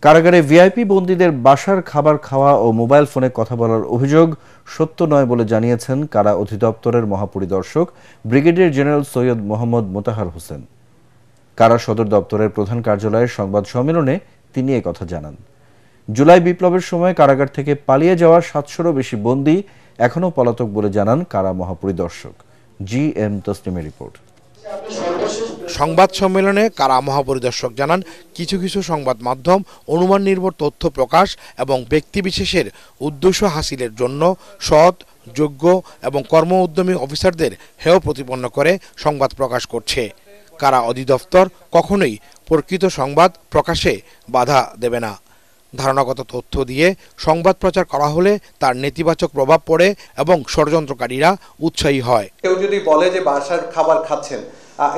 কারাগারে ভিআইপি বন্দীদের বাসার খাবার খাওয়া ও মোবাইল ফোনে কথা বলার অভিযোগ সত্য নয় বলে জানিয়েছেন কারা অধিদপ্তরের মহাপরিদর্শক ব্রিগেডিয়ার জেনারেল সৈয়দ মোহাম্মদ মোতাহার হোসেন। কারা সদর দপ্তরের প্রধান কার্যালয়ের সংবাদ সম্মেলনে তিনি কথা জানান। জুলাই বিপ্লবের সময় কারাগার থেকে পালিয়ে যাওয়া ৭০০-রও বেশি বন্দী এখনও পলাতক বলে জানান কারা মহাপরিদর্শক। জি.এম. তসলিমের রিপোর্ট। সংবাদ সম্মেলনে কারা মহাপরিদর্শক জানান, কিছু কিছু সংবাদ মাধ্যম অনুমান নির্ভর তথ্য প্রকাশ এবং ব্যক্তিবিশেষের উদ্দেশ্য হাসিলের জন্য সৎ, যোগ্য এবং কর্ম উদ্যমী অফিসারদের হেয় প্রতিপন্ন করে সংবাদ প্রকাশ করছে। কারা অধিদপ্তর কখনোই প্রকৃত সংবাদ প্রকাশে বাধা দেবে না। ধারণাগত তথ্য দিয়ে সংবাদ প্রচার করা হলে তার নেতিবাচক প্রভাব পড়ে এবং ষড়যন্ত্রকারীরা উৎসাহী হয়। কেউ যদি বলে যে বাসার খাবার খাচ্ছেন,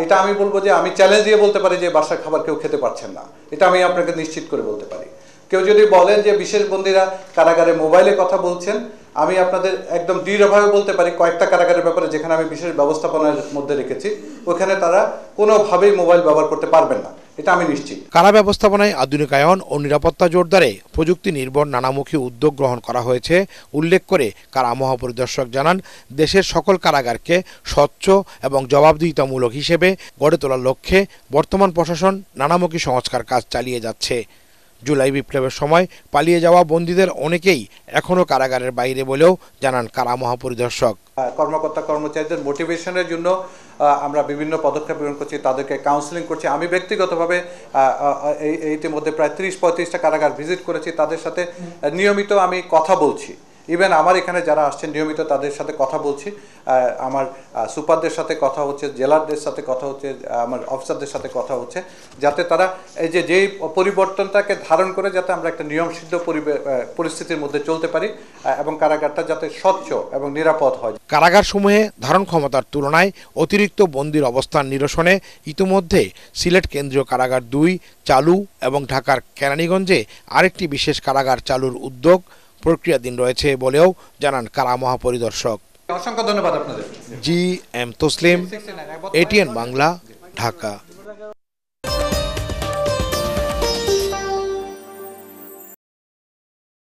এটা আমি বলবো যে আমি চ্যালেঞ্জ দিয়ে বলতে পারি যে বাসার খাবার কেউ খেতে পারছেন না, এটা আমি আপনাকে নিশ্চিত করে বলতে পারি। কেউ যদি বলেন যে বিশেষ বন্দীরা কারাগারে মোবাইলে কথা বলছেন, আমি আপনাদের একদম দৃঢ়ভাবে বলতে পারি কয়েকটা কারাগারের ব্যাপারে যেখানে আমি বিশেষ ব্যবস্থাপনার মধ্যে রেখেছি, ওখানে তারা কোনোভাবেই মোবাইল ব্যবহার করতে পারবেন না, এটা আমি নিশ্চিত। কারা ব্যবস্থাপনায় আধুনিকায়ন ও নিরাপত্তা জোরদারে প্রযুক্তি নির্ভর নানামুখী উদ্যোগ গ্রহণ করা হয়েছে উল্লেখ করে কারা মহাপরিদর্শক জানান, দেশের সকল কারাগারকে স্বচ্ছ এবং জবাবদিহিতামূলক হিসেবে গড়ে তোলার লক্ষ্যে বর্তমান প্রশাসন নানামুখী সংস্কার কাজ চালিয়ে যাচ্ছে। জুলাই বিপ্লবের সময় পালিয়ে যাওয়া বন্দীদের অনেকেই এখনও কারাগারের বাইরে বলেও জানান কারা মহাপরিদর্শক। কর্মকর্তা কর্মচারীদের মোটিভেশনের জন্য আমরা বিভিন্ন পদক্ষেপ গ্রহণ করছি, তাদেরকে কাউন্সেলিং করছি। আমি ব্যক্তিগতভাবে ইতিমধ্যে প্রায় 30-35টা কারাগার ভিজিট করেছি, তাদের সাথে নিয়মিত আমি কথা বলছি। ইভেন আমার এখানে যারা আসছেন নিয়মিত তাদের সাথে কথা বলছি, আমার সুপারদের সাথে কথা হচ্ছে, জেলারদের সাথে কথা হচ্ছে, আমার অফিসারদের সাথে কথা হচ্ছে, যাতে তারা এই যেই পরিবর্তনটাকে ধারণ করে যাতে আমরা একটা নিয়মসিদ্ধ পরিস্থিতির মধ্যে চলতে পারি এবং কারাগারটা যাতে স্বচ্ছ এবং নিরাপদ হয়। কারাগারসমূহে ধারণ ক্ষমতার তুলনায় অতিরিক্ত বন্দীর অবস্থান নিরসনে ইতিমধ্যে সিলেট কেন্দ্রীয় কারাগার 2 চালু এবং ঢাকার কেরানীগঞ্জে আরেকটি বিশেষ কারাগার চালুর উদ্যোগ প্রক্রিয়াধীন রয়েছে বলেও জানান কারা মহাপরিদর্শক। অসংখ্য ধন্যবাদ আপনাদের। জি.এম. তসলিম, এটিএন বাংলা, ঢাকা।